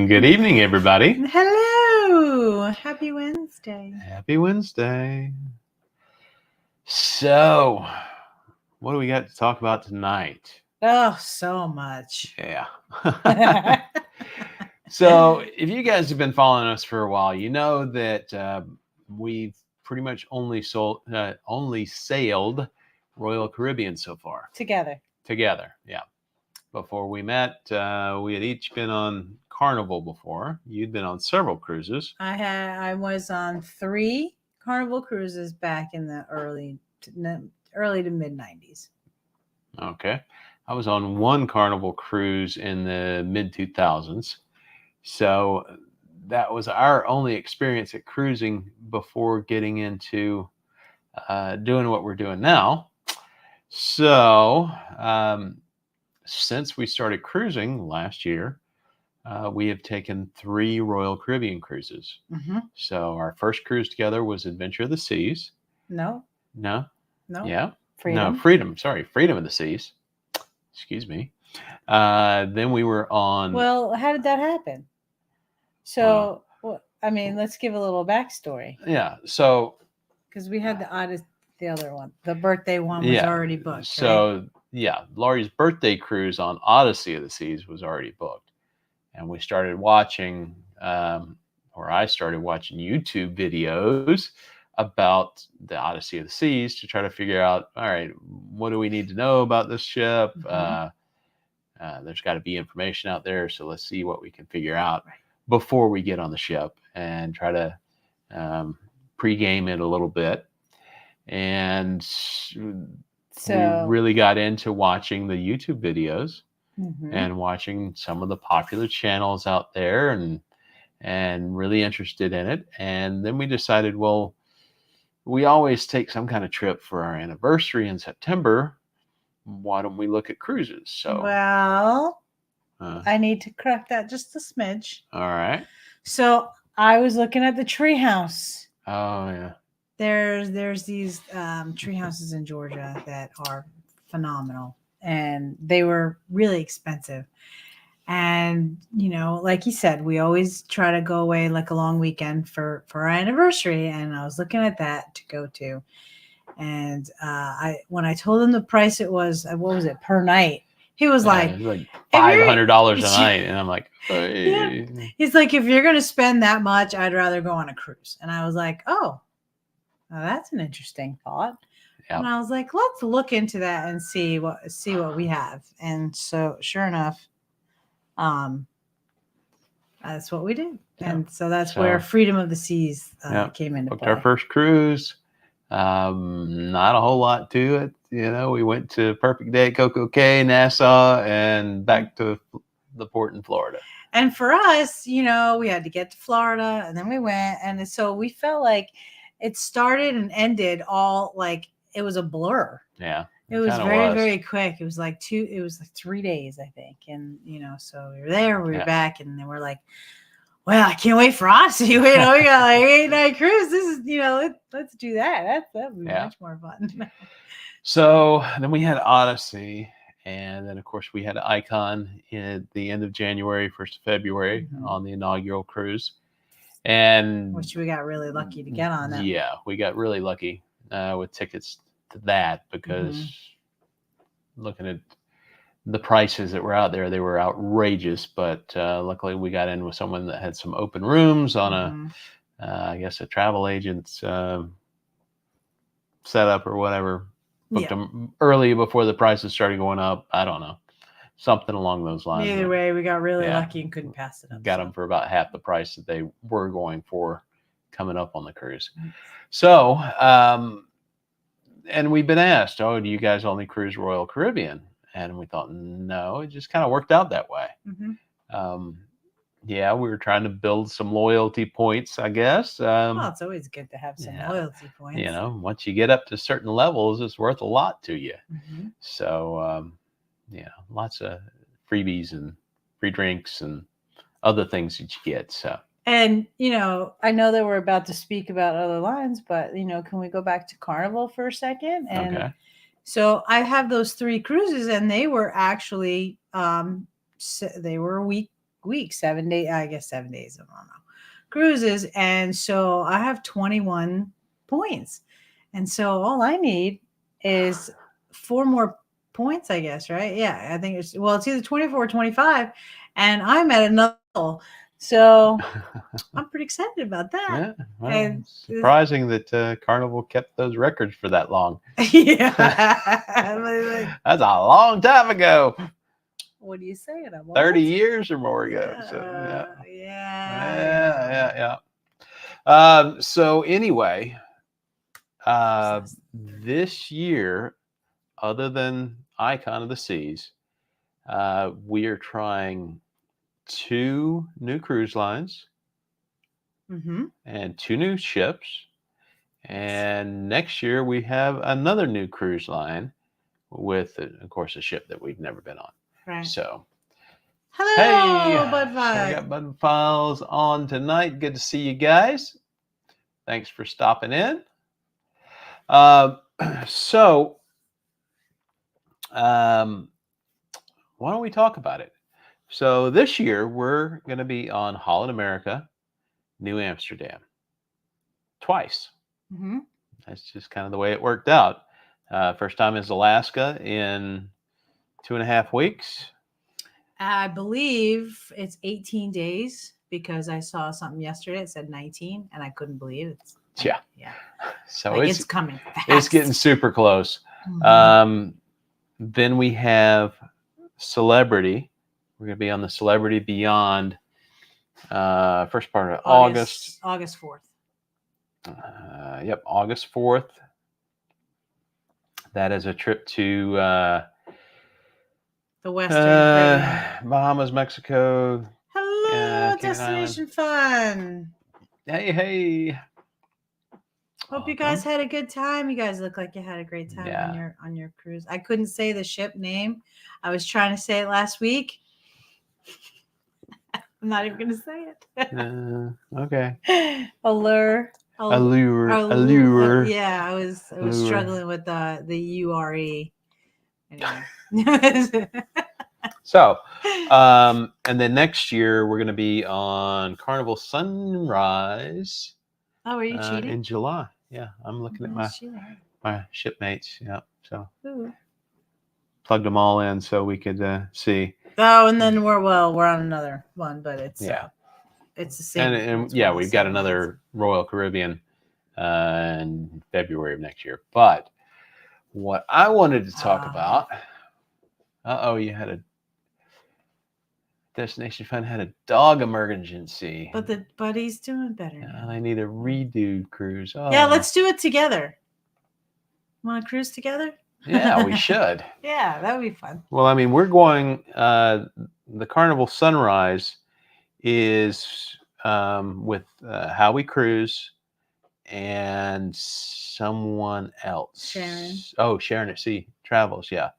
And good evening, everybody. Hello. Happy Wednesday. Happy Wednesday. So, what do we got to talk about tonight? Oh, so much. Yeah. So, if you guys have been following us for a while, you know that we've pretty much only sailed Royal Caribbean so far. Together, yeah. Before we met, we had each been on Carnival before. You'd been on several cruises. I was on 3 Carnival cruises back in the early to mid 90s. Okay. I was on 1 Carnival cruise in the mid 2000s. So that was our only experience at cruising before getting into doing what we're doing now. So since we started cruising last year, we have taken 3 Royal Caribbean cruises. Mm-hmm. So our first cruise together was Adventure of the Seas. No. Yeah. Freedom. No, Freedom. Sorry, Freedom of the Seas. Excuse me. Then we were on. Well, how did that happen? So, let's give a little backstory. Yeah. So. Because we had the other one. The birthday one was already booked. So, right? Yeah, Laurie's birthday cruise on Odyssey of the Seas was already booked. And we started watching, or I started watching YouTube videos about the Odyssey of the Seas to try to figure out, all right, what do we need to know about this ship? Mm-hmm. There's got to be information out there, so let's see what we can figure out before we get on the ship and try to pregame it a little bit. And so we really got into watching the YouTube videos. Mm-hmm. And watching some of the popular channels out there and really interested in it. And then we decided, well, we always take some kind of trip for our anniversary in September. Why don't we look at cruises? So, well, I need to correct that just a smidge. All right. So I was looking at the treehouse. Oh yeah. There's these tree houses in Georgia that are phenomenal. And they were really expensive. And, like you said, we always try to go away like a long weekend for our anniversary. And I was looking at that to go to. And when I told him the price, it was, what was it, per night? He was like $500 a night. And I'm like, hey. Yeah. He's like, if you're going to spend that much, I'd rather go on a cruise. And I was like, oh, well, that's an interesting thought. Yep. And I was like, let's look into that and see what we have. And so sure enough, that's what we did. Yep. And so that's where Freedom of the Seas came into play. Our first cruise, not a whole lot to it. We went to Perfect Day at Coco Cay, Nassau, and back to the port in Florida. And for us, we had to get to Florida, and then we went. And so we felt like it started and ended all like, it was a blur. Yeah. It was very, very quick. It was like 3 days, I think. And, so we were there, we were back, and then we're like, well, I can't wait for Odyssey. We got like 8-night cruise. This is, let's do that. That would be much more fun. So then we had Odyssey. And then, of course, we had Icon at the end of January, 1st of February on the inaugural cruise. And which we got really lucky to get on that. Yeah, we got really lucky with tickets to that because looking at the prices that were out there, they were outrageous. But luckily, we got in with someone that had some open rooms on I guess a travel agent's setup or whatever. Booked them early before the prices started going up. I don't know. Something along those lines. Either way, we got really lucky and couldn't pass it up. Got them for about half the price that they were going for coming up on the cruise. So, and we've been asked, do you guys only cruise Royal Caribbean? And we thought, no, it just kind of worked out that way. We were trying to build some loyalty points, I guess. Well, it's always good to have some loyalty points. Once you get up to certain levels, it's worth a lot to you. So, lots of freebies and free drinks and other things that you get. So, and I know that we're about to speak about other lines, but can we go back to Carnival for a second? And so I have those 3 cruises, and they were actually they were a week weeks, 7 days, I guess 7 days, I don't know, cruises. And so I have 21 points. And so all I need is 4 more points, I guess, right? Yeah, I think it's, well, it's either 24 or 25, and I'm at another level. So I'm pretty excited about that. Yeah, well, And surprising that Carnival kept those records for that long. yeah. That's a long time ago. What are you saying? 30 years or more ago. So, Yeah. so anyway, this year, other than Icon of the Seas, we are trying 2 new cruise lines and 2 new ships. And next year we have another new cruise line with, of course, a ship that we've never been on. Right. So, hello, Bud so we Files. got Bud Files on tonight. Good to see you guys. Thanks for stopping in. So, why don't we talk about it? So this year we're going to be on Holland America, New Amsterdam, twice. That's just kind of the way it worked out. First time is Alaska in 2.5 weeks. I believe it's 18 days because I saw something yesterday. It said 19, and I couldn't believe it. Yeah. So like it's coming fast. It's getting super close. Then we have Celebrity. We're going to be on the Celebrity Beyond first part of August. August 4th. Yep, August 4th. That is a trip to the Western Caribbean. Bahamas, Mexico. Hello, Destination Fun. Hey. Hope you guys had a good time. You guys look like you had a great time on your cruise. I couldn't say the ship name. I was trying to say it last week. I'm not even going to say it. Okay. Allure. Yeah, I was struggling with the URE. Anyway. So, and then next year we're going to be on Carnival Sunrise. Oh, are you cheating? In July. Yeah, I'm looking at my shipmates. Yeah, so plugged them all in so we could see. Oh, and then we're on another one, but it's it's the same. And we've got another Royal Caribbean in February of next year. But what I wanted to talk about, you had a Destination Fun had a dog emergency. But he's doing better now. I need a redo cruise. Oh. Yeah, let's do it together. Want to cruise together? Yeah, we should. Yeah, that would be fun. Well, I mean, we're going. The Carnival Sunrise is with How We Cruise and someone else. Sharon. Oh, Sharon at Sea Travels. Yeah.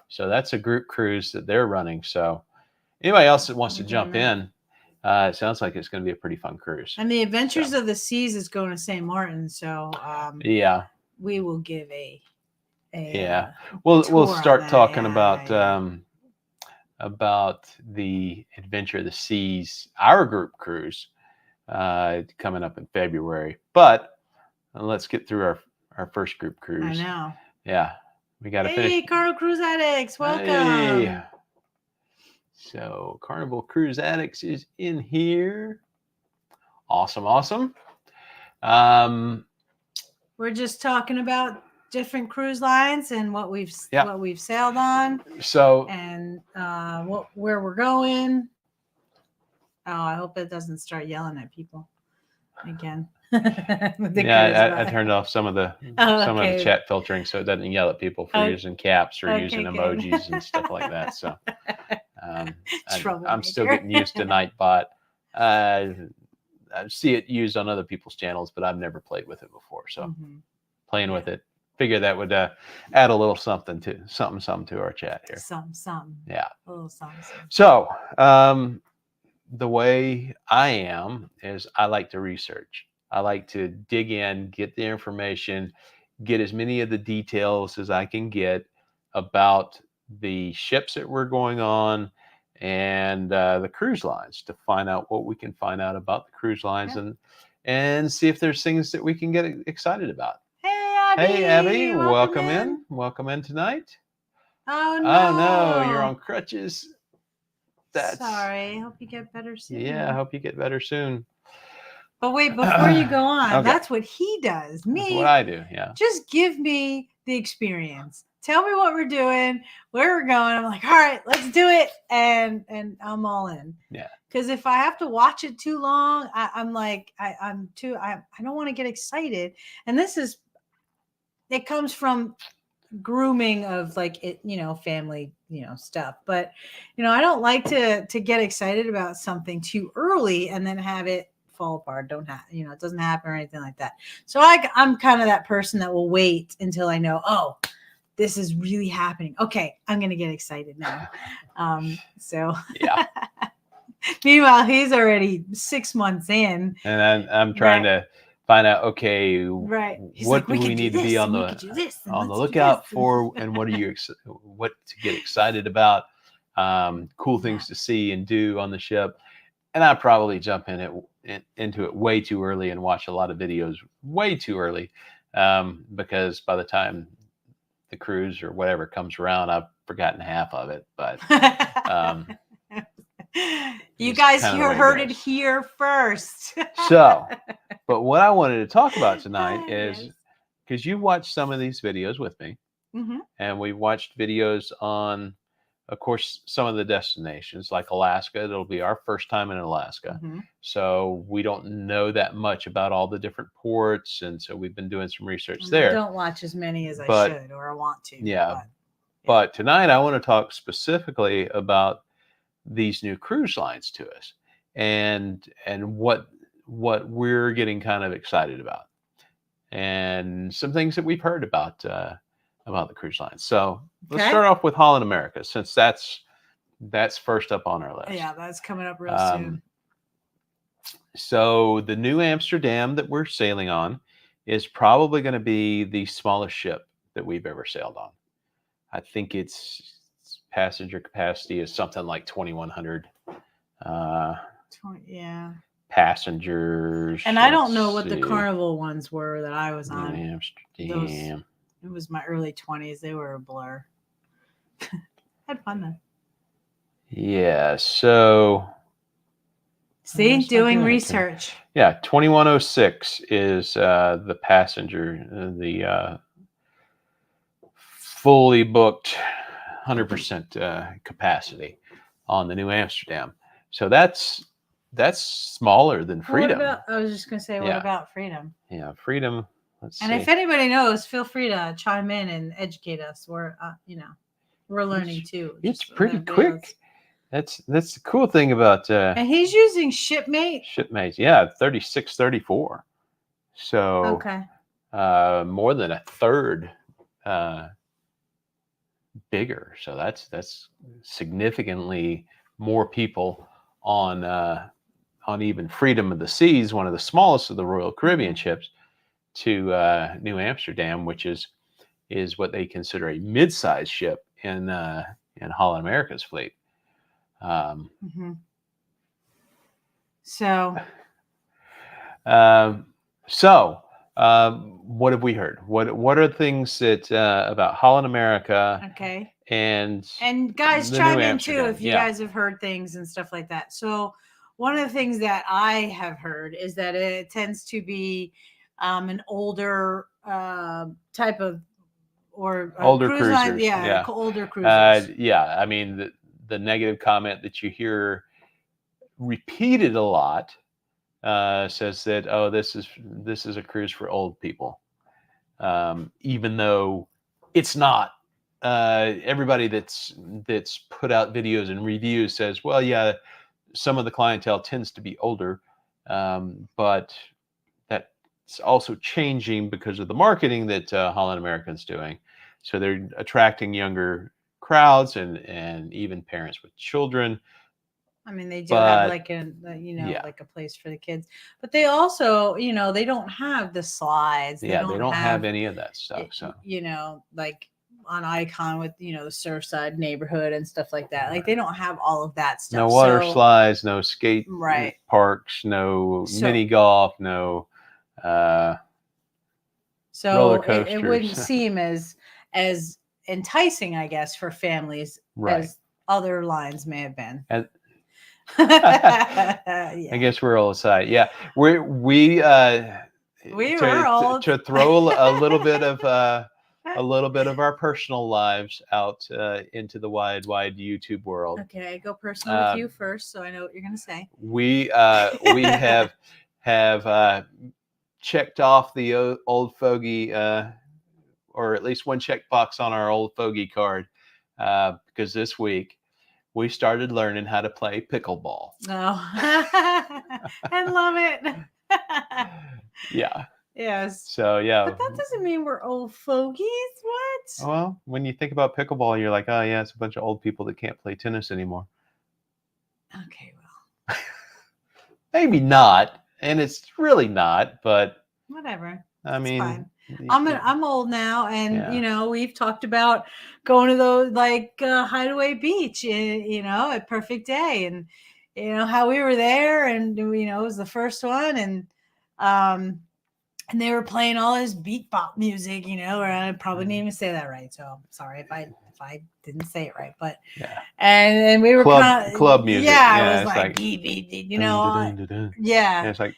So that's a group cruise that they're running. So anybody else that wants to jump in, it sounds like it's going to be a pretty fun cruise. And the Adventures of the Seas is going to St. Martin. So we will give we'll start talking about the Adventure of the Seas, our group cruise, coming up in February. But let's get through our first group cruise. I know. Yeah, we got to finish. Hey, Carnival Cruise Addicts, welcome. Hey. So Carnival Cruise Addicts is in here. Awesome. We're just talking about different cruise lines and what we've sailed on. So and where we're going. Oh, I hope it doesn't start yelling at people again. I turned off some of the chat filtering so it doesn't yell at people for using caps or using emojis and stuff like that. So I'm still getting used to Nightbot. I see it used on other people's channels, but I've never played with it before. So playing with it, figure that would add a little something to our chat here. Some. Yeah. A little something. So the way I am is I like to research. I like to dig in, get the information, get as many of the details as I can get about the ships that we're going on and the cruise lines to find out what we can find out about the cruise lines Yep. and see if there's things that we can get excited about. Hey, Abby. Hey, Abby, welcome in. in. Welcome in tonight. Oh Oh no, you're on crutches. That's sorry. I hope you get better soon. Yeah, I hope you get better soon. But wait, before you go on, Okay. that's what he does. That's Me, what I do. Yeah. just give me the experience. Tell me what we're doing, where we're going. I'm like, all right, let's do it, and I'm all in. Yeah. Because if I have to watch it too long, I'm like, I don't want to get excited. And it comes from grooming of like it, family, stuff. But I don't like to get excited about something too early and then have it fall apart. Don't have, it doesn't happen or anything like that. So I'm kind of that person that will wait until I know, oh, this is really happening. Okay, I'm gonna get excited now. So Yeah. Meanwhile, he's already 6 months in, and I'm trying to find out. Okay, right? What do we need to be on the lookout for, and what to get excited about? Cool things to see and do on the ship, and I probably jump into it way too early and watch a lot of videos way too early, because by the time the cruise or whatever comes around, I've forgotten half of it. But you guys heard it here first. So, but what I wanted to talk about tonight is because you watched some of these videos with me, and we watched videos on, of course, some of the destinations like Alaska. It'll be our first time in Alaska. So we don't know that much about all the different ports. And so we've been doing some research there. I don't watch as many as I should or I want to. Yeah. But tonight I want to talk specifically about these new cruise lines to us and what we're getting kind of excited about and some things that we've heard about the cruise lines. So let's start off with Holland America, since that's first up on our list. Yeah, that's coming up real soon. So the New Amsterdam that we're sailing on is probably going to be the smallest ship that we've ever sailed on. I think its passenger capacity is something like 2,100 passengers. And I don't know what the Carnival ones were that I was on. Amsterdam. It was my early 20s. They were a blur. Had fun though. Yeah. So. See, doing research. Yeah, 2106 is the passenger, the fully booked 100% capacity on the New Amsterdam. So that's smaller than Freedom. I was just going to say, what about Freedom? Yeah, Freedom. Let's see. If anybody knows, feel free to chime in and educate us. We're learning too. It's pretty quick. That's the cool thing about. And he's using Shipmate. Shipmates, yeah, 3634. So more than a third bigger. So that's significantly more people on even Freedom of the Seas, one of the smallest of the Royal Caribbean ships, to New Amsterdam, which is what they consider a mid-sized ship in Holland America's fleet. So what have we heard? What are things that about Holland America? Okay. And guys, chime in too if you guys have heard things and stuff like that. So one of the things that I have heard is that it tends to be an older type of older cruise cruisers. Line, older cruisers. I mean the negative comment that you hear repeated a lot says that, oh, this is a cruise for old people, even though it's not. Everybody that's put out videos and reviews says, well, yeah, some of the clientele tends to be older, but that's also changing because of the marketing that Holland American's doing. So they're attracting younger crowds and even parents with children. I mean, they do have like a place for the kids, but they also, they don't have the slides. They don't have any of that stuff. So, like on Icon with the Surfside neighborhood and stuff like that. Like they don't have all of that stuff. No water So, slides, no skate right. parks, no So mini golf, no roller so it wouldn't coasters. seem as enticing, I guess, for families Right. as other lines may have been. And Yeah. I guess we're all aside. Yeah, we We were all to throw a little bit of our personal lives out into the wide YouTube world. Okay, go personal with you first, so I know what you're going to say. We have checked off the old fogey, or at least one checkbox on our old fogey card, because this week we started learning how to play pickleball. Oh, I love it. Yeah. Yes. So yeah. But that doesn't mean we're old fogies. What? Well, when you think about pickleball, you're like, oh yeah, it's a bunch of old people that can't play tennis anymore. Okay, well. Maybe not, and it's really not, but whatever. I mean, fine. I'm old now, and we've talked about going to those like Hideaway Beach, at Perfect Day, and how we were there, and it was the first one, and they were playing all this beat bop music, or I probably didn't even say that right, so I'm sorry if I didn't say it right, but yeah, and we were club music, yeah, it was like beat, yeah, and it's like.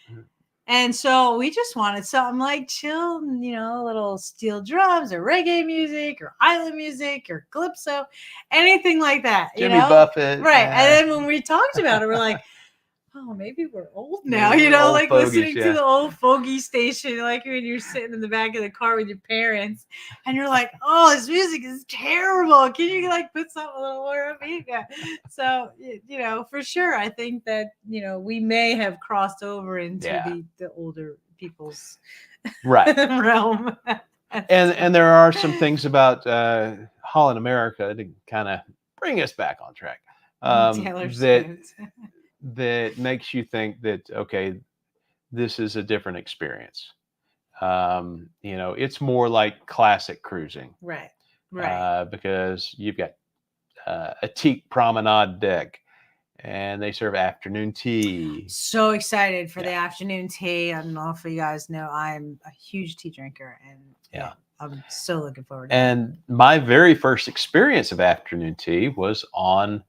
And so we just wanted something like chill, little steel drums or reggae music or island music or calypso, anything like that. Jimmy Buffett. Right. And then when we talked about it, we're like, oh, maybe we're old now, old like fogies, listening to the old fogey station, like when you're sitting in the back of the car with your parents and you're like, oh, this music is terrible. Can you like put something a little more upbeat? Yeah. So, for sure, I think that, we may have crossed over into the older people's realm. And there are some things about Holland America to kind of bring us back on track. That makes you think that, okay, this is a different experience. It's more like classic cruising. Right. Because you've got a teak promenade deck, and they serve afternoon tea. So excited for the afternoon tea. I don't know if you guys know, I'm a huge tea drinker, and I'm so looking forward to it. And my very first experience of afternoon tea was on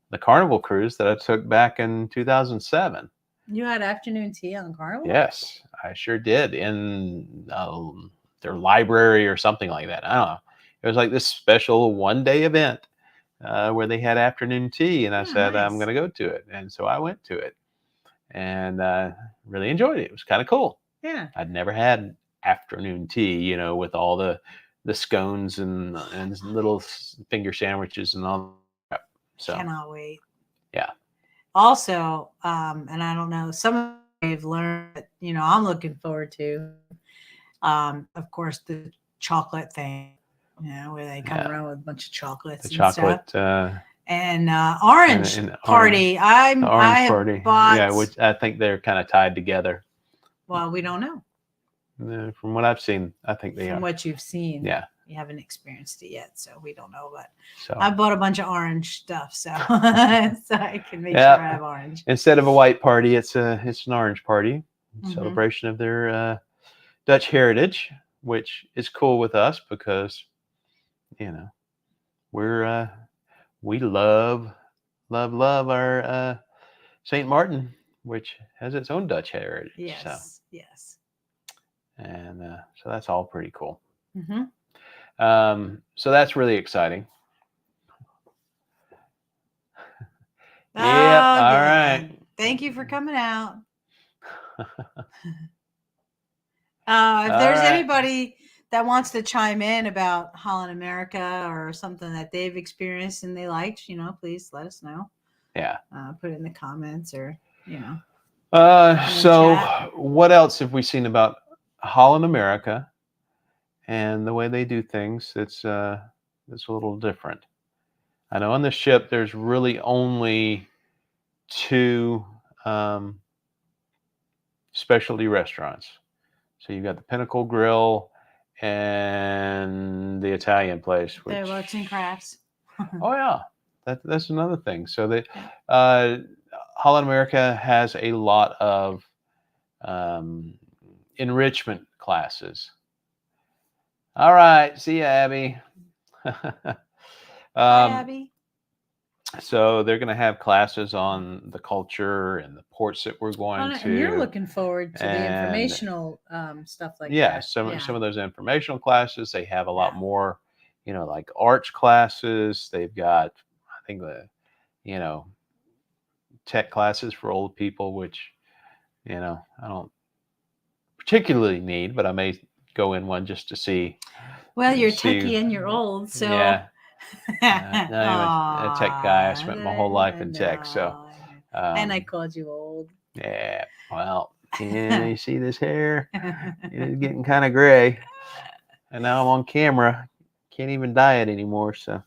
the Carnival cruise that I took back in 2007. You had afternoon tea on Carnival? Yes, I sure did, in their library or something like that. I don't know. It was like this special one-day event where they had afternoon tea, and I said, nice. I'm going to go to it. And so I went to it and really enjoyed it. It was kind of cool. Yeah. I'd never had afternoon tea, with all the scones and little finger sandwiches and all that. So cannot wait. Yeah. Also, and I don't know, some I've learned, I'm looking forward to, of course, the chocolate thing, where they come around with a bunch of chocolates and chocolate, stuff. And orange party. Orange party. Yeah, which I think they're kind of tied together. Well, we don't know. From what I've seen, I think they are. From what you've seen. Yeah. You haven't experienced it yet, so we don't know. But I bought a bunch of orange stuff, so so I can make sure I have orange. Instead of a white party, it's an orange party, celebration of their Dutch heritage, which is cool with us because we love our St. Martin, which has its own Dutch heritage. Yes. And so that's all pretty cool. Mm-hmm. So that's really exciting. All right. Thank you for coming out. If there's anybody that wants to chime in about Holland America or something that they've experienced and they liked, please let us know. Yeah. Put it in the comments or, So chat. What else have we seen about Holland America and the way they do things? It's a little different. I know on the ship there's really only 2 specialty restaurants. So you've got the Pinnacle Grill and the Italian place, Their which arts and crafts. oh yeah, that's another thing. So the Yeah. uh, Holland America has a lot of um, enrichment classes. All right, see you, Abby. Hi, um, Abby. so they're going to have classes on the culture and the ports that we're going And you're to, looking forward to the and informational stuff like yeah, that. some of those informational classes. They have a lot Yeah. more, like arts classes. They've got, I think you know, tech classes for old people, which I don't particularly need, but I may go in one just to see. Well, you're See, techie and you're old, so. yeah, I'm a tech guy. I spent my whole life in tech, so No. And I um, called you old. yeah. Well, yeah, you see this hair? It is getting kind of gray, and now I'm on camera. Can't even dye it anymore, so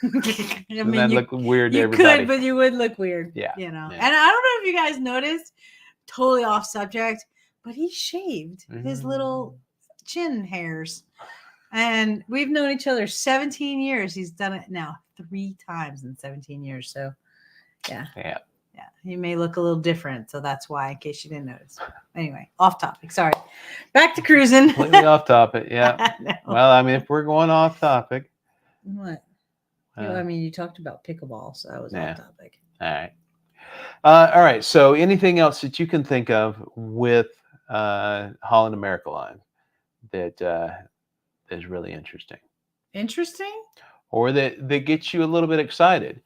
I doesn't mean, that look weird to you everybody? could, but you would look weird. Yeah, And I yeah. don't know if you guys noticed, totally off subject, but he shaved his little chin hairs. And we've known each other 17 years. He's done it now 3 times in 17 years. So, yeah. Yeah. Yeah. He may look a little different. So that's why, in case you didn't notice. Anyway, off topic. Sorry. Back to cruising. Completely off topic. Yeah. No. Well, I mean, if we're going off topic. What? I mean, you talked about pickleball, so that was off topic. All right. All right. So, anything else that you can think of with Holland America Line that is really interesting, or that gets you a little bit excited?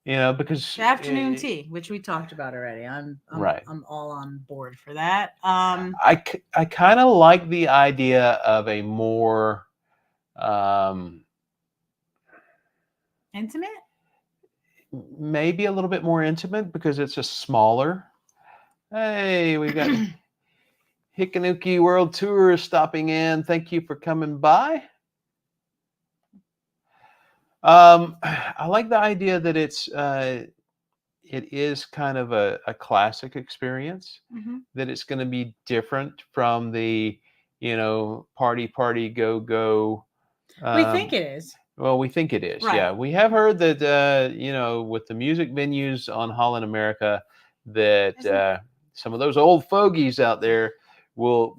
Because The afternoon tea, which we talked about already. I'm right. I'm all on board for that. I kind of like the idea of a more intimate, maybe a little bit more intimate, because it's a smaller. Hey, we've got Hikanuki World Tour stopping in. Thank you for coming by. I like the idea that it is kind of a classic experience, that it's going to be different from the, party, go. we think it is. Well, we think it is. Right. Yeah. We have heard that, with the music venues on Holland America, that some of those old fogies out there will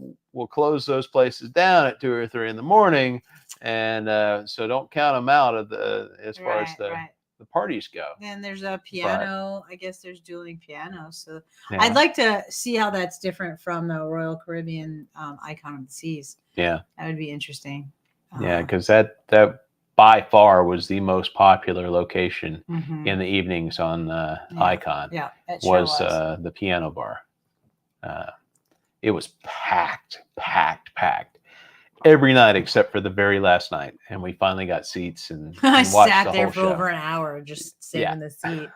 close those places down at 2 or 3 in the morning. And so don't count them out as far as the parties go. Then there's a piano. I guess there's dueling pianos. So yeah. I'd like to see how that's different from the Royal Caribbean Icon of the Seas. Yeah. That would be interesting. Yeah, because that by far was the most popular location in the evenings on Icon. Yeah, it sure was the piano bar. It was packed every night except for the very last night, and we finally got seats and I watched sat the there whole for show. over an hour just sitting in the seat.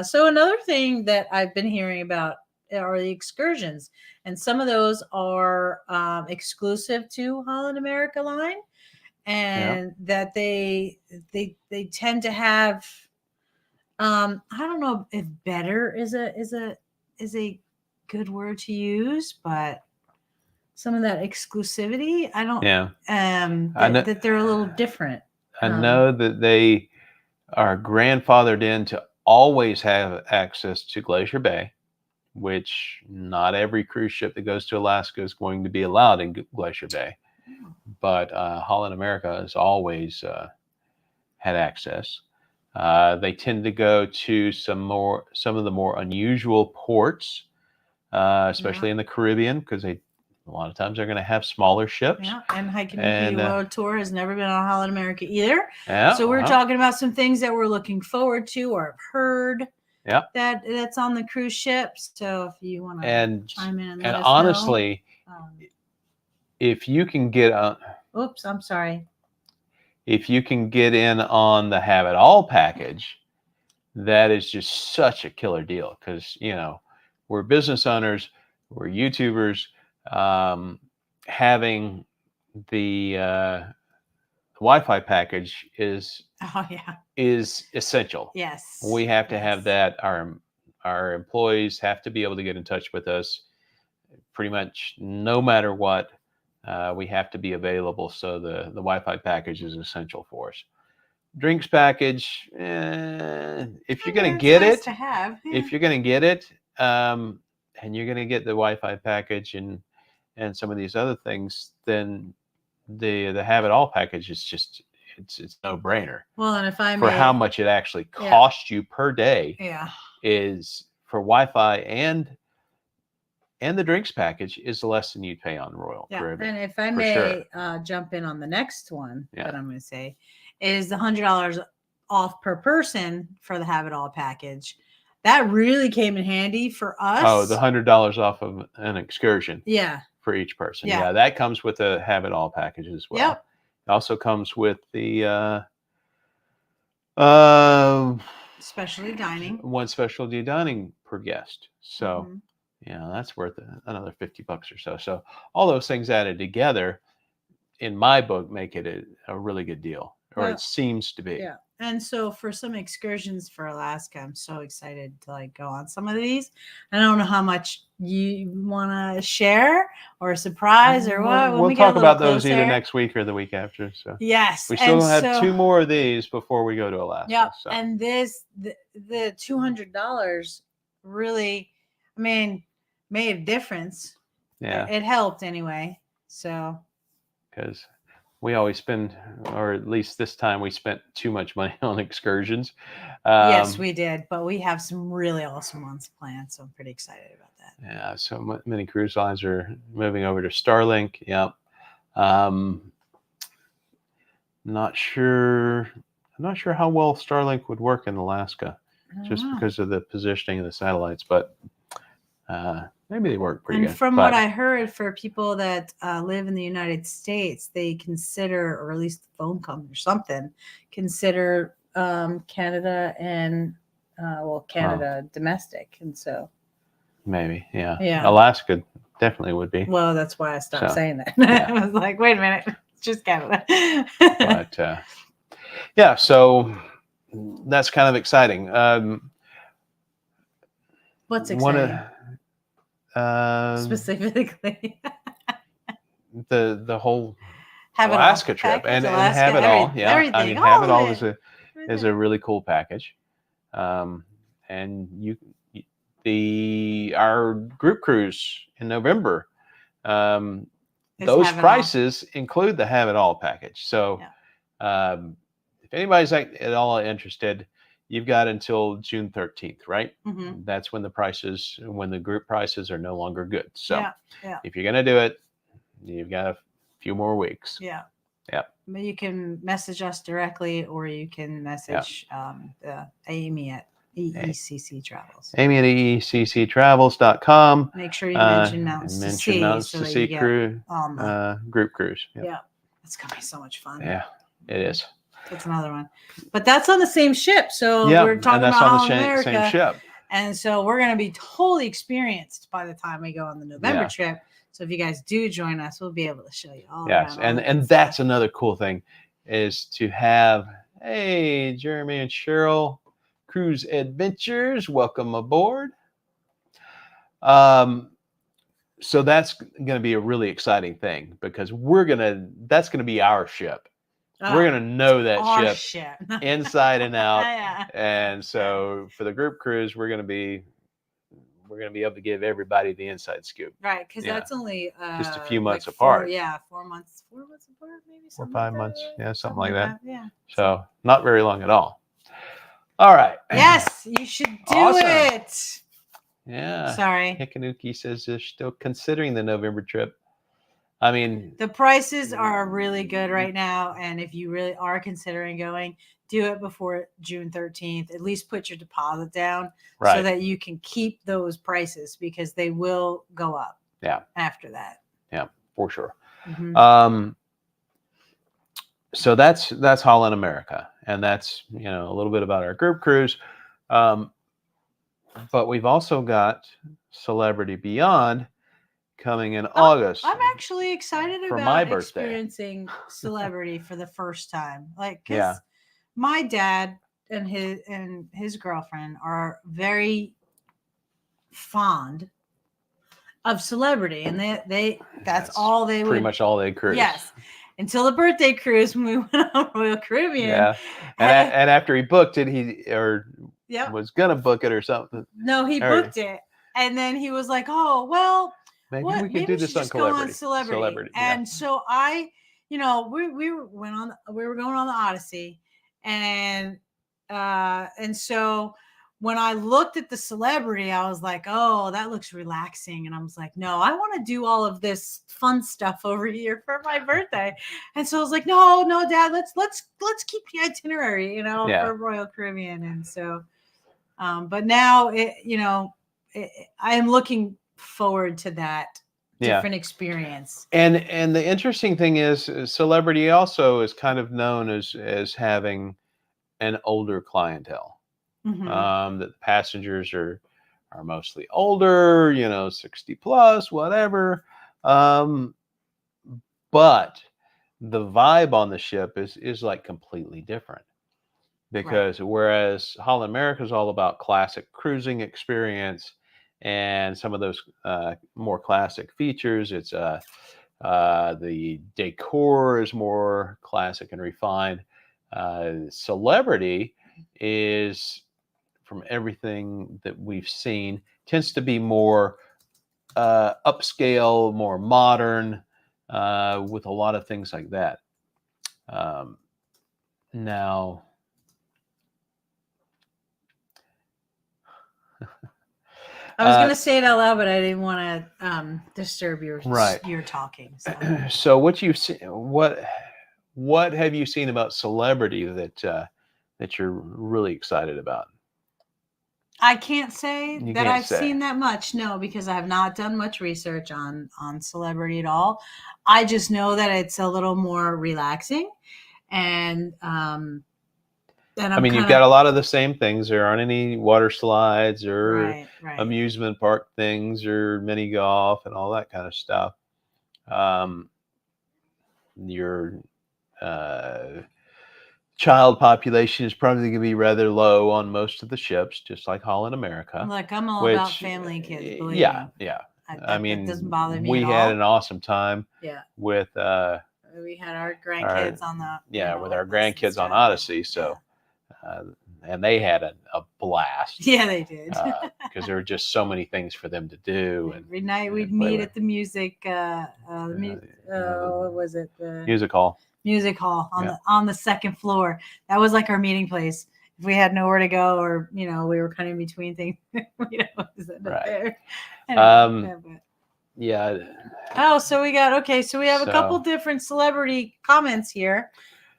So another thing that I've been hearing about are the excursions, and some of those are exclusive to Holland America Line, and that they tend to have I don't know if better is a good word to use, but some of that exclusivity, I don't that they're a little different. I know that they are grandfathered in to always have access to Glacier Bay, which not every cruise ship that goes to Alaska is going to be allowed in Glacier Bay. But Holland America has always had access. They tend to go to some of the more unusual ports, especially in the Caribbean, because a lot of times they're going to have smaller ships. Yeah, and Hikanuki World Tour has never been on Holland America either. Yeah, so we're talking about some things that we're looking forward to or have heard. Yeah, that's on the cruise ships. So if you want to chime in and let us honestly, if you can get on, oops, I'm sorry. If you can get in on the Have It All package, that is just such a killer deal, because we're business owners, we're YouTubers. Having the Wi-Fi package is essential. Yes, we have to have that. Our employees have to be able to get in touch with us pretty much no matter what. we have to be available. So the Wi-Fi package is essential for us. Drinks package, if you're going to It's get nice it, to have. if you're going to get it, and you're going to get the Wi-Fi package and some of these other things, then the have it all package is just it's no brainer. Well, and if I for may, how much it actually costs you per day yeah, is for Wi-Fi and the drinks package is less than you'd pay on Royal yeah. Caribbean. And if I for may sure. jump in on the next one Yeah. that I'm going to say is the $100 off per person for the have it all package. That really came in handy for us. Oh, the $100 off of an excursion. Yeah. For each person. Yeah. Yeah, that comes with the have it all package as well. Yep. It also comes with the specialty dining. One specialty dining per guest. So yeah, that's worth another $50 or so. So all those things added together, in my book, make it a really good deal, or it seems to be. Yeah. And so for some excursions for Alaska, I'm so excited to go on some of these. I don't know how much you want to share or surprise or what. We'll talk about those either next week or the week after. So yes, we still have 2 more of these before we go to Alaska. Yeah, so. And the $200 really, made a difference. Yeah, it helped anyway. So because we always spend, or at least this time, we spent too much money on excursions. Yes, we did, but we have some really awesome ones planned, so I'm pretty excited about that. Yeah, so many cruise lines are moving over to Starlink. Yep. Not sure how well Starlink would work in Alaska, just because of the positioning of the satellites, but maybe they work pretty good. And from what I heard, for people that live in the United States, they consider, or at least the phone company or something, consider Canada and Canada domestic, and so maybe, yeah. Alaska definitely would be. Well, that's why I stopped saying that. Yeah. I was like, wait a minute, it's just Canada. But yeah, so that's kind of exciting. What's exciting? Specifically, the whole Alaska trip and have it all. Yeah, everything, I mean, have it all is a really cool package. And our group cruise in November, those prices include the have it all package. So if anybody's at all interested, you've got until June 13th, right? Mm-hmm. That's when the group prices are no longer good. So if you're going to do it, you've got a few more weeks. Yeah. But you can message us directly, or you can message Amy at EECC Travels. Amy at EECCtravels.com. Make sure you mention Mountains to Sea. Mountains to Sea group cruise. Yeah. It's going to be so much fun. Yeah, it is. That's another one. But that's on the same ship. So we're talking about on the same ship. And so we're going to be totally experienced by the time we go on the November trip. So if you guys do join us, we'll be able to show you all. Yes, and that's another cool thing, is to have, hey, Jeremy and Cheryl, Cruise Adventures, welcome aboard. So that's going to be a really exciting thing, because that's going to be our ship. We're going to know that ship inside and out. And so for the group cruise, we're going to be able to give everybody the inside scoop. Right, because that's only just a few months apart. 4 months apart, maybe 4 or 5 months. Something like that. Yeah. So not very long at all. All right. Yes, you should do it. Yeah. Sorry. Hikanuki says they're still considering the November trip. I mean, the prices are really good right now, and if you really are considering going, do it before June 13th. At least put your deposit down so that you can keep those prices, because they will go up. Yeah. After that. Yeah, for sure. Mm-hmm. So that's Holland America, and that's a little bit about our group cruise. But we've also got Celebrity Beyond coming in August. I'm actually excited about my birthday. Experiencing Celebrity for the first time. Because my dad and his girlfriend are very fond of Celebrity, and that's all they pretty would. much all they cruise. Yes, until the birthday cruise when we went on Royal Caribbean. Yeah, and after he booked it, Yep. was gonna book it or something. No, he booked it, and then he was like, "Oh, well, Maybe what? we could Maybe do we this should on just go on Celebrity. Celebrity." Yeah. And so I, we were going on the Odyssey, and so when I looked at the Celebrity, I was like, "Oh, that looks relaxing," and I was like, "No, I want to do all of this fun stuff over here for my birthday." And so I was like, "No, Dad, let's keep the itinerary, Yeah. for Royal Caribbean." And so. But now, I am looking forward to that different experience. And the interesting thing is, Celebrity also is kind of known as having an older clientele. Mm-hmm. That the passengers are mostly older, 60 plus, whatever. But the vibe on the ship is like completely different. Because whereas Holland America is all about classic cruising experience and some of those more classic features, it's the decor is more classic and refined. Celebrity is, from everything that we've seen, tends to be more upscale, more modern, with a lot of things like that. Now. I was going to say it out loud, but I didn't want to disturb your talking. So, so what you've seen, what have you seen about Celebrity that you're really excited about? I can't say that I've seen that much, no, because I have not done much research on Celebrity at all. I just know that it's a little more relaxing, and I mean, you've got a lot of the same things. There aren't any water slides or amusement park things or mini golf and all that kind of stuff. Your child population is probably going to be rather low on most of the ships, just like Holland America. Look, I'm all about family and kids. Yeah. I mean, that doesn't bother me. We had an awesome time. Yeah. With we had our grandkids on the with our grandkids on Odyssey. So. And they had a blast. Yeah, they did. Because there were just so many things for them to do. Every night we'd meet at the music. What was it? The music hall. Music hall on the second floor. That was like our meeting place. If we had nowhere to go, or we were kind of in between things, there. Yeah. Oh, so we got So we have a couple different celebrity comments here.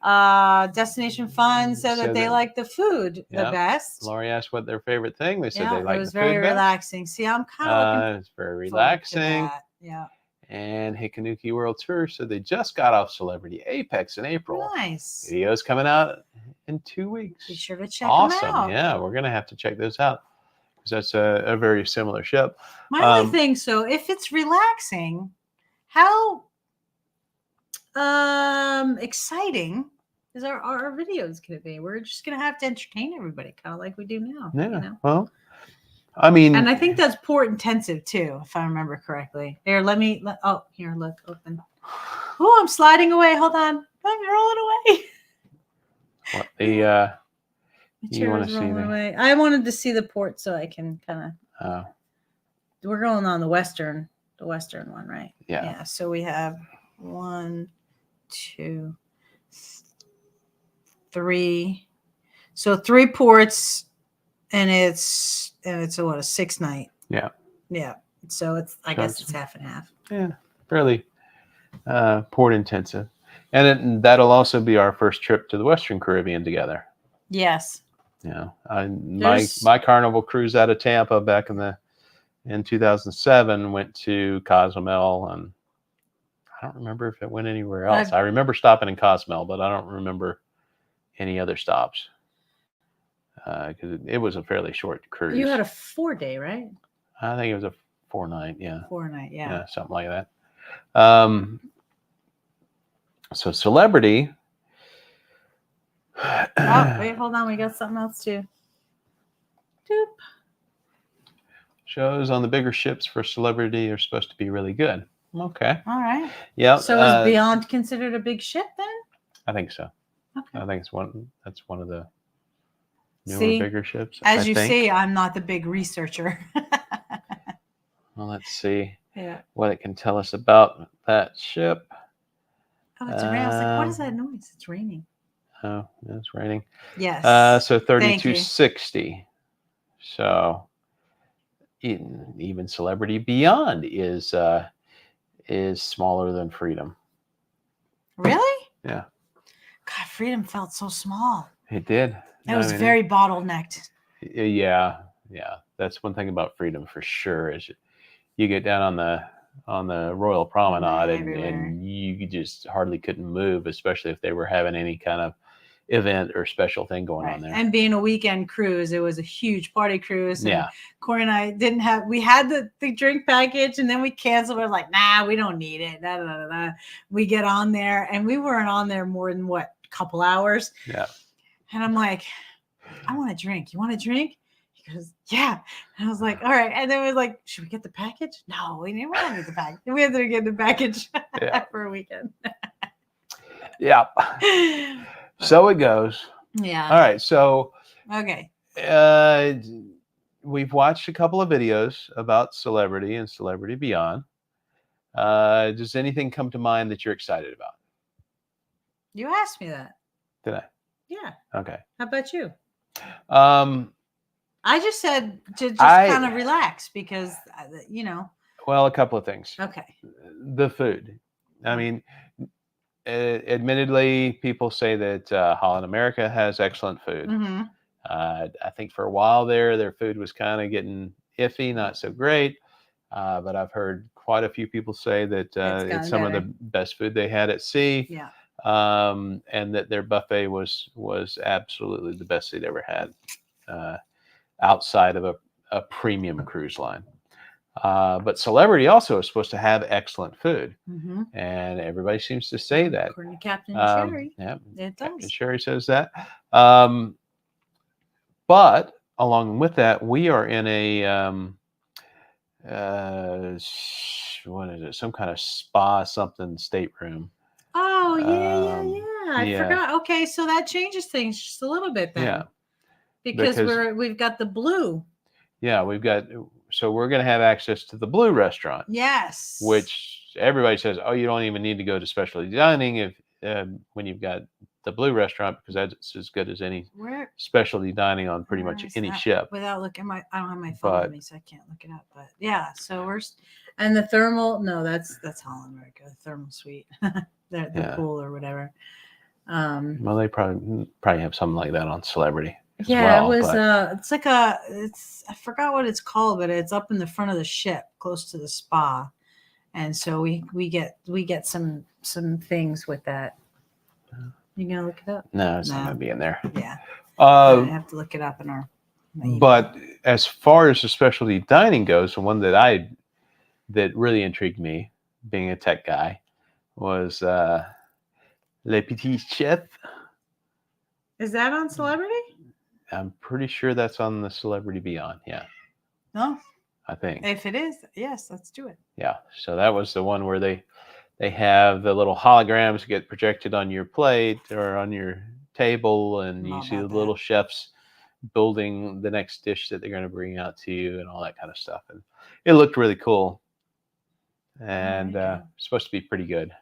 Destination Fun said that they like the food the best. Lori asked what their favorite thing. They said they like the food. It was very relaxing. See, I'm kind of looking. It's very relaxing. Yeah. And Hikanuki World Tour said they just got off Celebrity Apex in April. Nice. Videos coming out in 2 weeks. Be sure to check them out. Awesome. Yeah, we're gonna have to check those out because that's a very similar ship. My only thing, so if it's relaxing, how exciting is our videos going to be? We're just going to have to entertain everybody, kind of like we do now. Yeah. Well, I mean, and I think that's port intensive too, if I remember correctly. Here, here, look, open. Oh, I'm sliding away. Hold on, I'm rolling away. What you want to see away. I wanted to see the port so I can kind of. We're going on the western one, right? Yeah. Yeah. So we have 1, 2, 3. So 3 ports, and it's a 6-night. Yeah. Yeah. So I guess it's half and half. Yeah. Fairly port intensive. And that'll also be our first trip to the Western Caribbean together. Yes. My Carnival cruise out of Tampa back in 2007 went to Cozumel, and I don't remember if it went anywhere else. I remember stopping in Cozumel, but I don't remember any other stops because it was a fairly short cruise. You had a 4-day, right? I think it was a 4-night. Yeah. 4-night. Yeah. Something like that. So Celebrity. Oh, wait, hold on. We got something else too. Doop. Shows on the bigger ships for celebrity are supposed to be really good. Okay. All right. Yeah. So is Beyond considered a big ship then? I think so. Okay. I think that's one of the newer, See, bigger ships. as I you think. see, I'm not the big researcher. Well, let's see Yeah. what it can tell us about that ship. Oh, it's raining. I was like, what is that noise? It's raining. Oh, it's raining. Yes. So Thank you. 3260. So even Celebrity Beyond is smaller than Freedom. Really? Yeah. God, Freedom felt so small. It did. It was very bottlenecked. Yeah. That's one thing about Freedom for sure. Is you get down on the Royal Promenade and you just hardly couldn't move, especially if they were having any kind of event or special thing going on there. And being a weekend cruise, it was a huge party cruise. And yeah. Corey and I we had the drink package and then we canceled. We're like, nah, we don't need it. Da, da, da, da. We get on there and we weren't on there more than a couple hours. Yeah. And I'm like, I want a drink. You want a drink? He goes, yeah. And I was like, all right. And then we was like, should we get the package? No, we don't need the package. We had to get the package for a weekend. Yeah. So it goes. Yeah. All right. So okay. We've watched a couple of videos about Celebrity and Celebrity Beyond. Does anything come to mind that you're excited about? You asked me that. Did I? Yeah. Okay. How about you? I just said to just kind of relax because, Well, a couple of things. Okay. The food. I mean, admittedly, people say that Holland America has excellent food. Mm-hmm. I think for a while their food was kind of getting iffy, not so great. But I've heard quite a few people say that it's some of the best food they had at sea. Yeah. And that their buffet was absolutely the best they'd ever had outside of a premium cruise line. But Celebrity also is supposed to have excellent food, and everybody seems to say that. According to Captain Sherry, yeah, it does. Captain Sherry says that. But along with that, we are in a what is it? Some kind of spa something stateroom. Oh yeah. I forgot. Okay, so that changes things just a little bit then. Yeah, because we've got the blue. Yeah, so we're going to have access to the Blue restaurant. Yes. Which everybody says, oh, you don't even need to go to specialty dining if when you've got the Blue restaurant, because that's as good as any specialty dining on pretty much any ship. Without looking, I don't have my phone with me, so I can't look it up. But yeah, so and the thermal. No, that's Holland America, the thermal suite, the pool or whatever. Well, they probably have something like that on Celebrity. Yeah, it was. It's like I forgot what it's called, but it's up in the front of the ship, close to the spa, and so we get some things with that. You gonna look it up? No, it's not gonna be in there. Yeah, I have to look it up in our. But as far as the specialty dining goes, the one that really intrigued me, being a tech guy, was Le Petit Chef. Is that on Celebrity? I'm pretty sure that's on the Celebrity Beyond. Yeah. No. I think. If it is, yes, let's do it. Yeah. So that was the one where they have the little holograms get projected on your plate or on your table, and you see the little chefs building the next dish that they're going to bring out to you and all that kind of stuff. And it looked really cool. And supposed to be pretty good.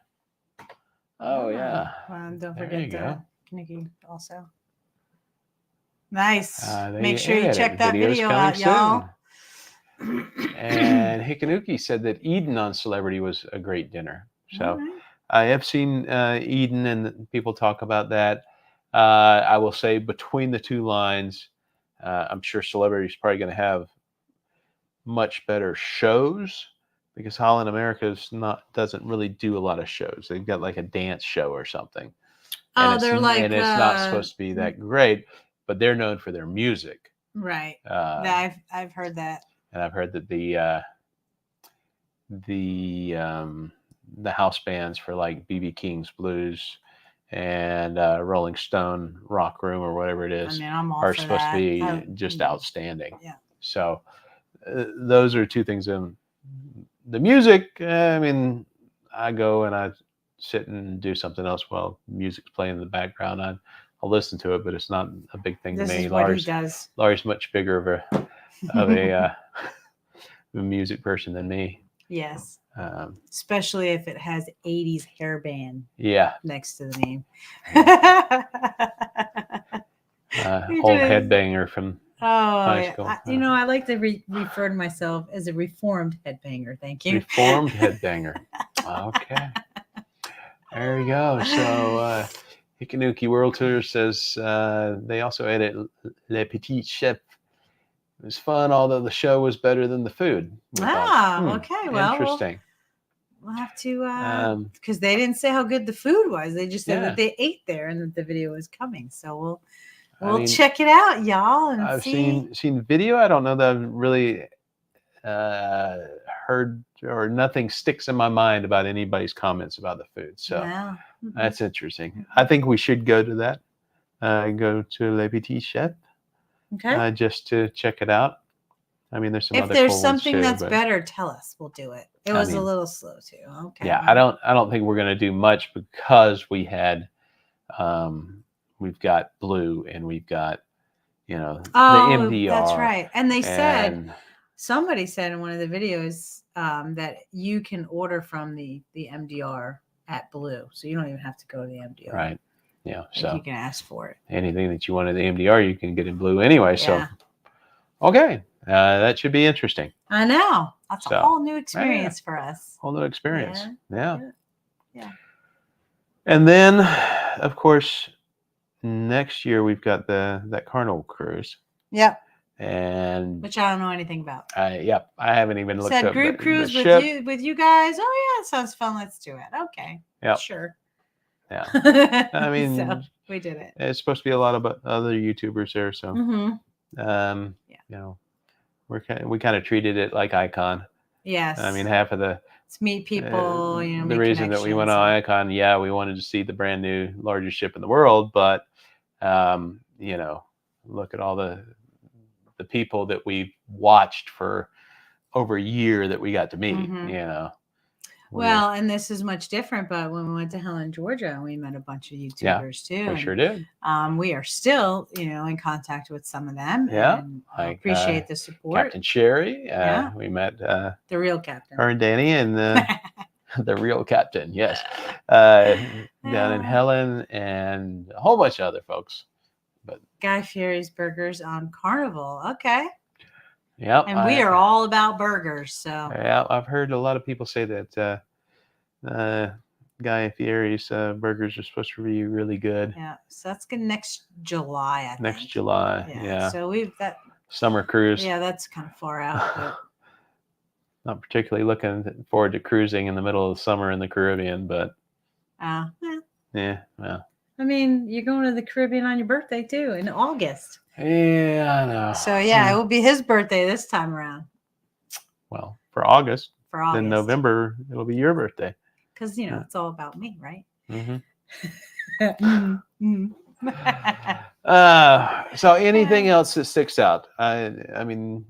Oh, yeah. Well, don't forget Nikki also. Nice. Make sure you check that video out, y'all. And Hikanuki said that Eden on Celebrity was a great dinner. So I have seen Eden, and people talk about that. I will say between the two lines, I'm sure Celebrity is probably going to have much better shows, because Holland America doesn't really do a lot of shows. They've got like a dance show or something. And it's not supposed to be that great, but they're known for their music. Right. I've heard that. And I've heard that the house bands for like B.B. King's Blues and Rolling Stone Rock Room or whatever it is are supposed to be just outstanding. Yeah. So those are two things. In the music, I mean, I go and I sit and do something else while music's playing in the background. I'll listen to it, but it's not a big thing This to me. is what he does. Laurie's much bigger of a music person than me. Yes. Especially if it has 80s hairband next to the name. Old headbanger from high school. I like to refer to myself as a reformed headbanger. Thank you. Reformed headbanger. Okay. There we go. So Hikanuki World Tour says they also edit Le Petit Chef. It was fun, although the show was better than the food. Okay. Well, interesting. We'll have to, because they didn't say how good the food was. They just said that they ate there and that the video was coming. So we'll check it out, y'all. And I've seen video. I don't know that I've really heard, or nothing sticks in my mind about anybody's comments about the food. So that's interesting. I think we should go to that. Go to Le Petit Chef. Okay. Just to check it out. I mean, there's some if other there's cool something ones too, that's better, tell us. We'll do it. It was a little slow too. Okay. Yeah, I don't think we're gonna do much because we had we've got Blue and we've got the MDR. That's right. And they said somebody said in one of the videos that you can order from the MDR at Blue, so you don't even have to go to the MDR. Right. Yeah. So you can ask for it. Anything that you want in the MDR, you can get in Blue anyway. So okay. That should be interesting. I know. That's a whole new experience for us. Whole new experience. Yeah. And And then, of course, next year we've got that Carnival cruise. Yep. And which I don't know anything about. I haven't even looked up. Group cruise with you guys. Oh yeah, it sounds fun. Let's do it. Okay. Yeah. Sure. Yeah. I mean, so we did it. It's supposed to be a lot of other YouTubers there, so we kind of treated it like Icon. Yes. I mean, half of it's meet people. The reason that we went on Icon, we wanted to see the brand new largest ship in the world, but look at all the people that we watched for over a year that we got to meet. Well, and this is much different, but when we went to Helen, Georgia, we met a bunch of YouTubers too. We sure did. We are still, in contact with some of them. Yeah. And appreciate the support. Captain Sherry. We met the real captain. Her and Danny and the real captain, yes. Down in Helen and a whole bunch of other folks. But Guy Fieri's Burgers on Carnival. Okay. Yeah, and we are all about burgers. So yeah, I've heard a lot of people say that Guy Fieri's burgers are supposed to be really good. Yeah, so that's good next July. I think. Next July, yeah. So we've that summer cruise. Yeah, that's kind of far out. But not particularly looking forward to cruising in the middle of the summer in the Caribbean, but yeah. I mean, you're going to the Caribbean on your birthday too in August. Yeah, I know. So it will be his birthday this time around. Well, for August. For August. Then November, it'll be your birthday. Because it's all about me, right? So anything else that sticks out? I mean.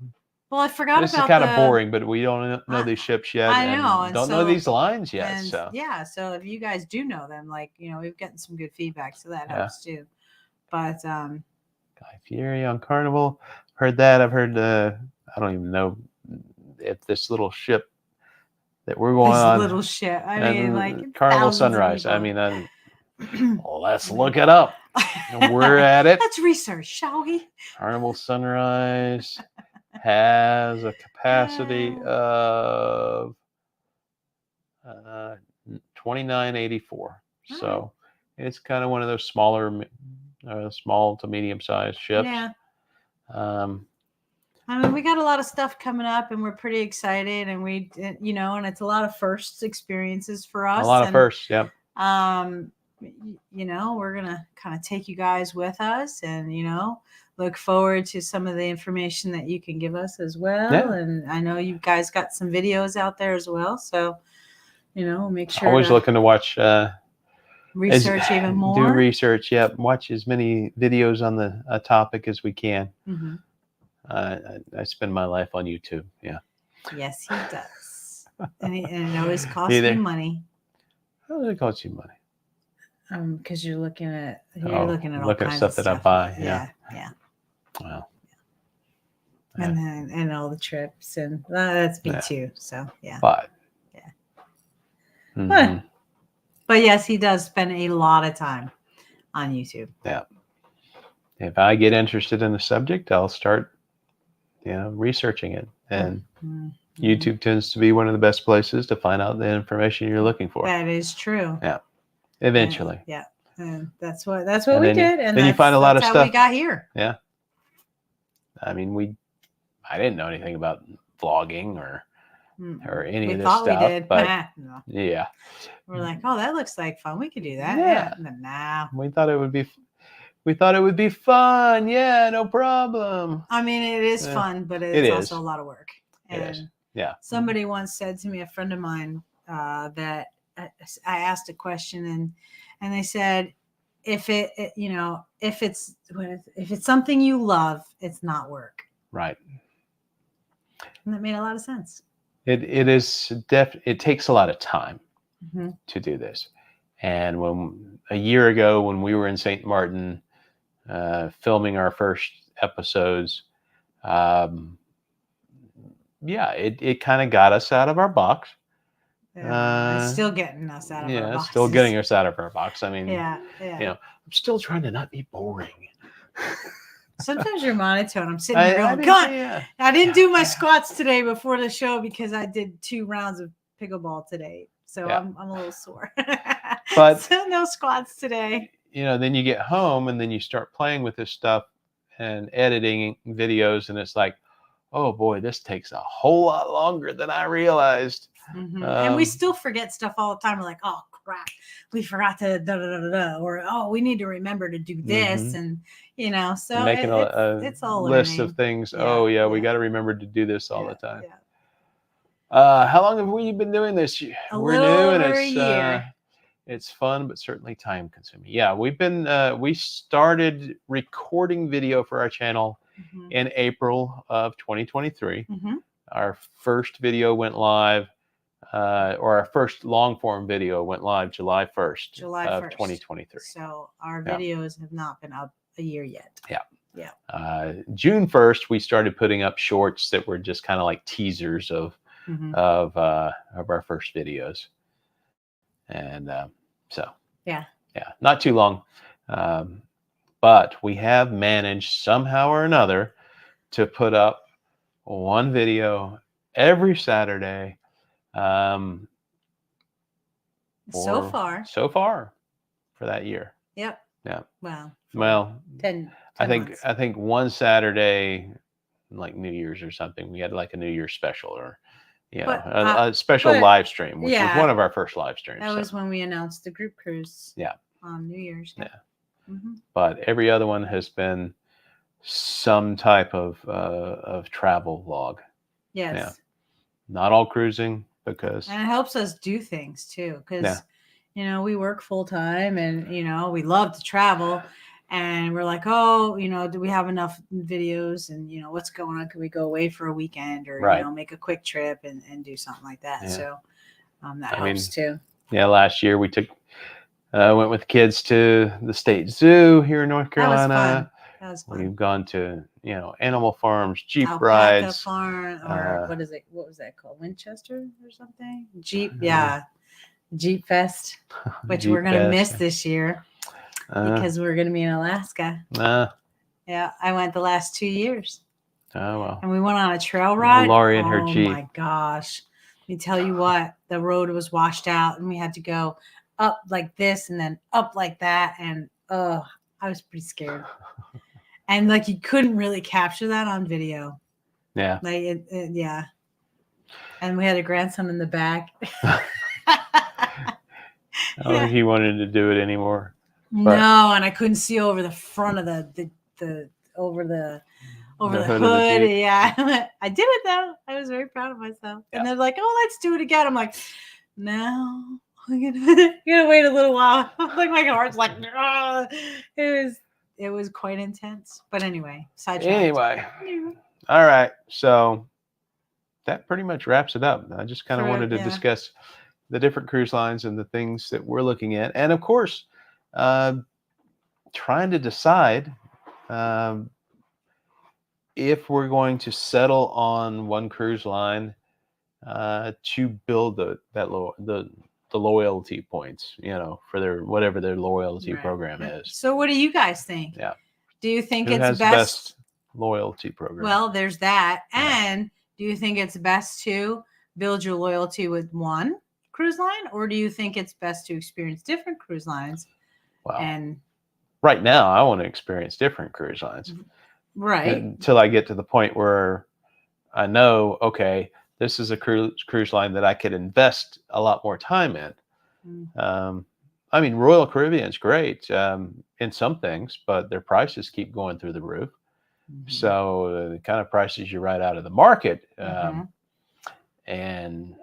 Well, I forgot this about is kind of boring, but we don't know these ships yet. I know. And don't know these lines yet. So if you guys do know them, we've gotten some good feedback, so that helps too. But Guy Fieri on Carnival, heard that. I've heard I don't even know if this little ship that we're going on. Little ship. I mean, Carnival Sunrise. I mean, let's look it up. We're at it. Let's research, shall we? Carnival Sunrise has a capacity of 2984. So it's kind of one of those small to medium sized ships. Yeah. I mean, we got a lot of stuff coming up, and we're pretty excited, and and it's a lot of first experiences for us. A lot of firsts, yep. We're gonna kind of take you guys with us, and look forward to some of the information that you can give us as well. Yeah. And I know you guys got some videos out there as well, so make sure. Always looking to watch. Research even more. Do research, yep. Watch as many videos on a topic as we can. Mm-hmm. I spend my life on YouTube. Yeah. Yes, he does. And it always costs Either. you money. How does it cost you money? Because you're looking at Oh, all looking at kinds stuff of that I stuff. buy. Yeah. Well, And then and all the trips and that's me Yeah. too. So yeah. but. Yeah. Mhm. But yes, he does spend a lot of time on YouTube. Yeah. If I get interested in the subject, I'll start, researching it. And Mhm. YouTube tends to be one of the best places to find out the information you're looking for. That is true. Yeah. Eventually. Yeah. And that's what And we then did. And then you find a lot of that's how we stuff. got here. Yeah. I mean, I didn't know anything about vlogging or any of this stuff. We did. But No. yeah. We're like, oh, that looks like fun. We could do that. Yeah. Nah. We thought it would be fun. Yeah, no problem. I mean, it is fun, but it's also a lot of work. And it is. Yeah. Somebody once said to me, a friend of mine, that I asked a question and they said, if it's something you love, it's not work. Right. And that made a lot of sense. It is it takes a lot of time Mm-hmm. to do this. And a year ago when we were in St. Martin filming our first episodes, it kind of got us out of our box. It's still getting us out of our boxes. Still getting us out of our box. I mean, I'm still trying to not be boring. Sometimes you're monotone. I'm sitting there going, God, I didn't do my squats today before the show because I did 2 rounds of pickleball today. So I'm a little sore. But so no squats today. Then you get home and then you start playing with this stuff and editing videos, and it's like, oh boy, this takes a whole lot longer than I realized. Mm-hmm. And we still forget stuff all the time. We're like, oh crap, we forgot to da da da da, or oh, we need to remember to do this, and so making it's all list learning. of things. Yeah, we got to remember to do this all the time. Yeah. How long have we been doing this? We're new, and it's a year. It's fun, but certainly time consuming. Yeah, we started recording video for our channel in April of 2023. Our first video went live, or our first long form video went live July 1st of 2023. So our videos have not been up a year yet. Yeah. June 1st, we started putting up shorts that were just kind of like teasers of our first videos. And not too long. But we have managed somehow or another to put up one video every Saturday. So far for that year. Yep. Yeah. Well, 10 I months. think one Saturday, like New Year's or something, we had like a New Year's special, or a special live stream, which was one of our first live streams. That was when we announced the group cruise. Yeah. On New Year's. Yeah. But every other one has been some type of travel vlog. Yes. Yeah. Not all cruising, because and it helps us do things too, because we work full time, and we love to travel, and we're like, oh, do we have enough videos, and what's going on? Can we go away for a weekend, or make a quick trip and do something like that? Yeah. So that helps too. Yeah, last year we went with kids to the State Zoo here in North Carolina. That was fun. We've gone to animal farms, Jeep Alpaca rides, farm, or what is it? What was that called? Winchester or something? Jeep, Jeep Fest, which we're gonna miss this year because we're gonna be in Alaska. Yeah, I went the last 2 years. Oh well. And we went on a trail ride. Lori and her Jeep. Oh my gosh! Let me tell you what, the road was washed out, and we had to go up like this and then up like that, and I was pretty scared. And like you couldn't really capture that on video. Yeah. Like yeah. And we had a grandson in the back. I don't think he wanted to do it anymore. No, and I couldn't see over the front of the over the hood. Yeah. I did it though. I was very proud of myself. Yeah. And they're like, "Oh, let's do it again." I'm like, "No. I'm gonna wait a little while." Like my heart's like, it was quite intense. But anyway, sidetracked. Anyway, All right. So that pretty much wraps it up. I just kind of For wanted to yeah. discuss the different cruise lines and the things that we're looking at. And of course, uh, trying to decide um, if we're going to settle on one cruise line to build the loyalty points, for their whatever their loyalty Right. program is. So what do you guys think? Yeah. Do you think Who it's has the best loyalty program? Well, there's that. Yeah. And do you think it's best to build your loyalty with one cruise line, or do you think it's best to experience different cruise lines? Well, And right now, I want to experience different cruise lines right. until I get to the point where I know, okay, this is a cruise line that I could invest a lot more time in. I mean, Royal Caribbean's great in some things, but their prices keep going through the roof. So the kind of prices you right out of the market, and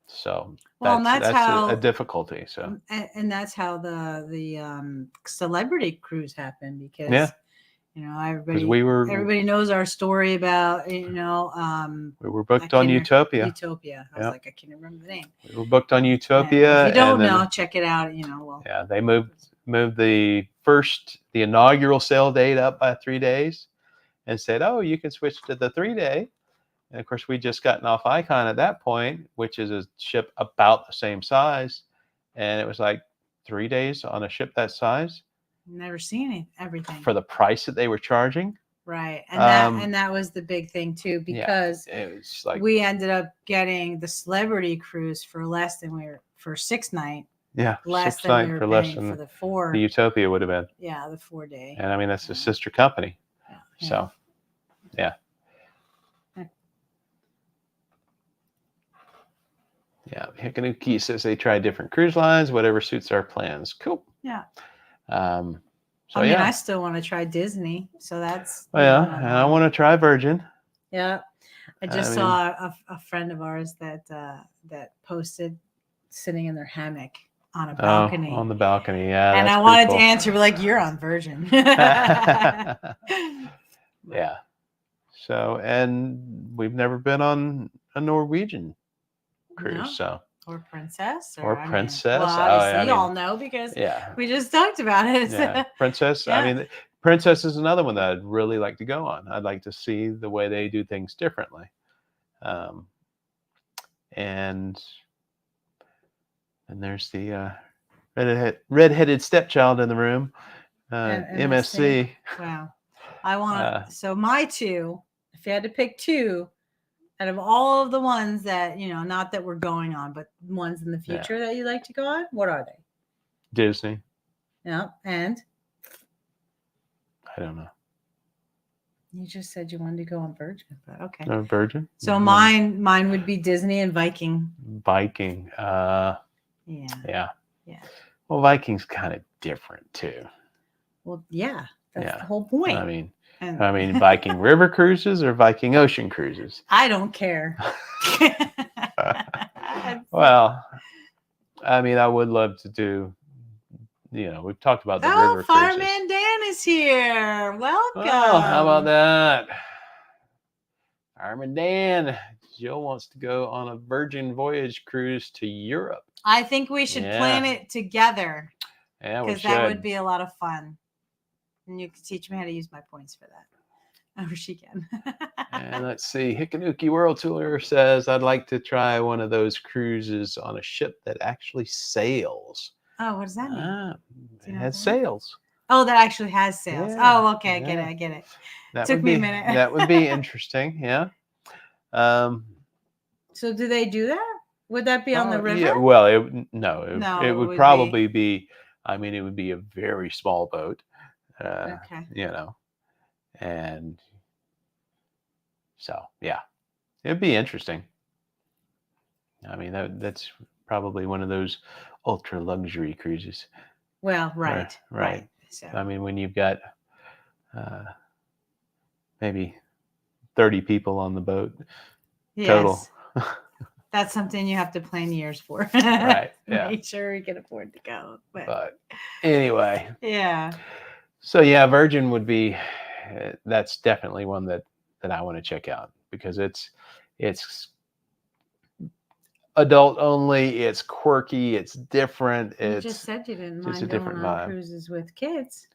so Well, and that's how a difficulty. So and that's how the celebrity cruise happened, because yeah, everybody we knows our story about were I booked on can't Utopia. Utopia. I was like, I can't remember the name. We were booked on And Utopia. if you don't and then, know, check it out. Well, yeah, they moved the inaugural sail date up by 3 days, and said, oh, you can switch to the 3-day. And of course, we just gotten off Icon at that point, which is a ship about the same size, and it was like 3 days on a ship that size. Never seen everything for the price that they were charging. Right, and that was the big thing too, because it was like we ended up getting the celebrity cruise for less than for 6 night. Yeah, less 6 than night we were for less paying than for the 4. the Utopia would have been. Yeah, the 4-day. And I mean, that's a sister company. Yeah. So, yeah. Yeah, Hikanuki says they try different cruise lines, whatever suits our plans. Cool. Yeah. So I mean, yeah. I still want to try Disney, so that's. Well, yeah, and I want to try Virgin. Yeah, I just saw a friend of ours that posted sitting in their hammock on a balcony. Oh, on the balcony, yeah. And I wanted to answer, like, you're on Virgin. Yeah. So, and we've never been on a Norwegian cruise, No. so. Or Princess. Or Princess. Well, obviously, you all know, because we just talked about it. Yeah. Princess. Yeah. I mean, Princess is another one that I'd really like to go on. I'd like to see the way they do things differently. And there's the redheaded stepchild in the room, MSC. Wow. I want so my two, if you had to pick two out of all of the ones that, not that we're going on, but ones in the future that you like to go on, what are they? Disney. Yeah. And? I don't know. You just said you wanted to go on Virgin, but okay. No, Virgin? So mine would be Disney and Viking. Viking. Yeah. Well, Viking's kind of different too. Well, yeah. That's the whole point. I mean, Viking river cruises or Viking ocean cruises? I don't care. Well, I mean, I would love to do, we've talked about the river cruises. Fireman Dan is here. Welcome. Oh, how about that? Fireman Dan. Jill wants to go on a Virgin Voyage cruise to Europe. I think we should plan it together. Yeah, because that would be a lot of fun. And you can teach me how to use my points for that. Or she can. And let's see. Hikanuki World Tour says, I'd like to try one of those cruises on a ship that actually sails. Oh, what does that mean? It has sails. Oh, that actually has sails. Yeah, oh, okay. I get it. That Took me a minute. That would be interesting. Yeah. So do they do that? Would that be on the river? Yeah. Well, it would probably be. I mean, it would be a very small boat. Okay. And so, yeah, it'd be interesting. I mean, that's probably one of those ultra luxury cruises. Well, right. So, I mean, when you've got maybe 30 people on the boat total. That's something you have to plan years for. Right. Yeah. Make sure you can afford to go. But anyway. Yeah. So yeah, Virgin would be. That's definitely one that that I want to check out because it's adult only. It's quirky. It's different. You It's just said you didn't just a mind going different on vibe. cruises with kids.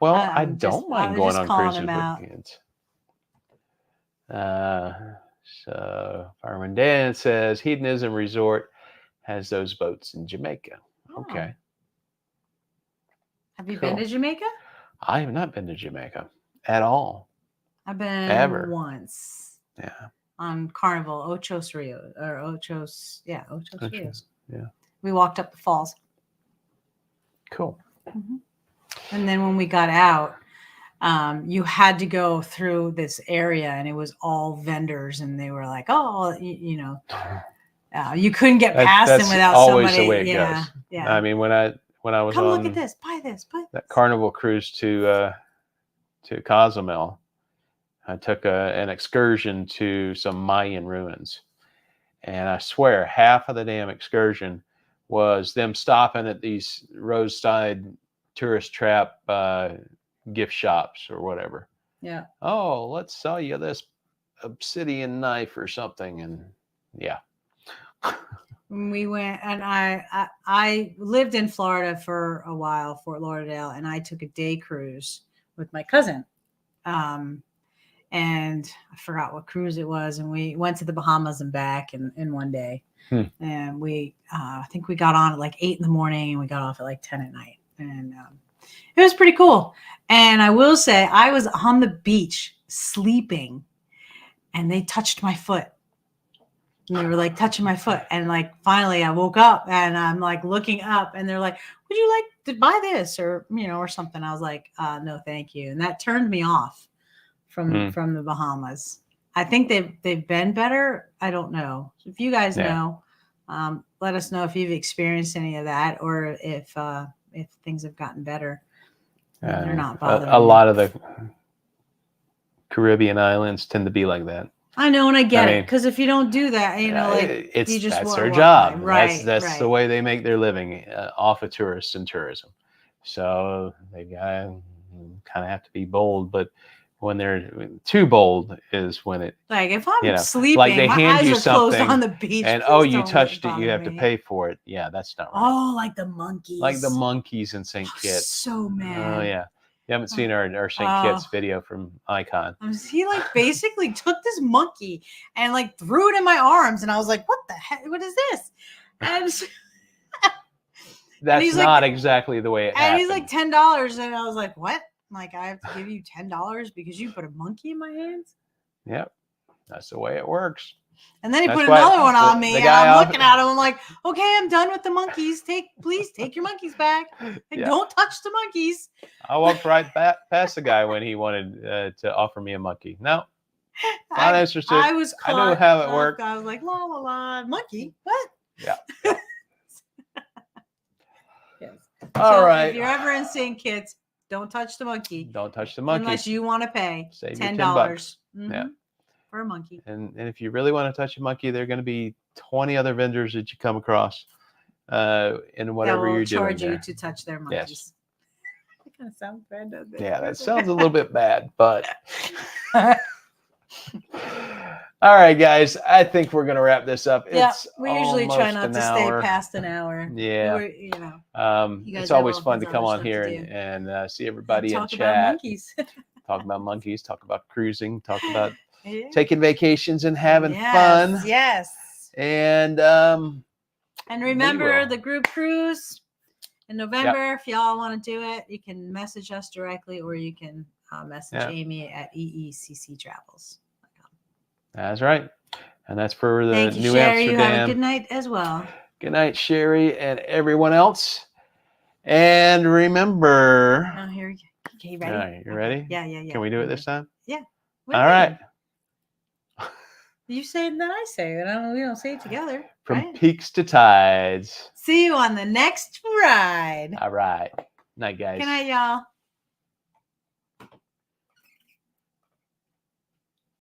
Well, I I'm don't mind I was going just on calling cruises him out. with kids. So Fireman Dan says Hedonism Resort has those boats in Jamaica. Oh. Okay. Have you Cool. been to Jamaica? I have not been to Jamaica at all. I've been Ever. once. Yeah. On Carnival, Ochos Rios. Ochos Rios. Yeah. We walked up the falls. Cool. Mm-hmm. And then when we got out, you had to go through this area and it was all vendors and they were like, oh, you know, you couldn't get past them without always somebody. the way it yeah, goes. yeah. I mean, when I was Come on look at this, buy this, buy this. that Carnival cruise to Cozumel, I took an excursion to some Mayan ruins, and I swear half of the damn excursion was them stopping at these roadside tourist trap gift shops or whatever. Yeah. Oh, let's sell you this obsidian knife or something, and yeah. We went, and I lived in Florida for a while, Fort Lauderdale, and I took a day cruise with my cousin. And I forgot what cruise it was, and we went to the Bahamas and back in one day. And we, I think we got on at like 8 a.m. and we got off at like 10 at night, and it was pretty cool. And I will say, I was on the beach sleeping, and they touched my foot. And they were like touching my foot, and like finally I woke up and I'm like looking up, and they're like, "Would you like to buy this or or something?" I was like, "No, thank you." And that turned me off from the Bahamas. I think they've been better. I don't know. If you guys know, let us know if you've experienced any of that or if things have gotten better. They're not bothering a lot of the Caribbean islands tend to be like that. I know, and I get it, because if you don't do that, like you just that's their job. Right, that's the way they make their living off of tourists and tourism. So they kind of have to be bold, but when they're too bold is when it like if I'm sleeping, like they my hand eyes you are something closed on the beach, and you touched it, you have to pay for it. Yeah, that's not right. Oh, like the monkeys. Like the monkeys in St. Kitts. So mad. Oh yeah. You haven't seen our St. Kitts video from Icon. He like basically took this monkey and like threw it in my arms, and I was like, "What the heck? What is this?" And that's not exactly the way it happened. And he's like $10, and I was like, "What? Like I have to give you $10 because you put a monkey in my hands?" Yep, that's the way it works. And then he put another one on me, and I'm looking at him. I'm like, "Okay, I'm done with the monkeys. Please take your monkeys back. Don't touch the monkeys." I walked right past the guy when he wanted to offer me a monkey. No, not interested. I was caught. I knew how it worked. I was like, la la la, monkey? What? Yeah. Yes. All right. If you're ever in St. Kitts, don't touch the monkey. Don't touch the monkey unless you want to pay $10. Yeah. For a monkey. And if you really want to touch a monkey, there are going to be 20 other vendors that you come across in whatever you're doing. Charge you to touch their monkeys. Yes. That kind of sounds bad, doesn't it? Yeah, that sounds a little bit bad, but all right, guys. I think we're going to wrap this up. Yeah, we usually try not to stay past an hour. Yeah. It's always fun to come on here and see everybody and chat. Talk about monkeys. Talk about monkeys, talk about cruising, talk about taking vacations and having fun. Yes. And remember the group cruise in November. If y'all want to do it, you can message us directly, or you can message Amy at eecctravels.com. That's right. And that's for the Thank you, New Sherry. Amsterdam. You have a good night as well. Good night, Sherry, and everyone else. And remember. Oh, here we go. Okay, ready? All right, you ready? Yeah. Can we do it this time? Yeah. All right. You say it, then I say it. We don't say it together. From peaks to tides. See you on the next ride. All right. Night, guys. Good night, y'all.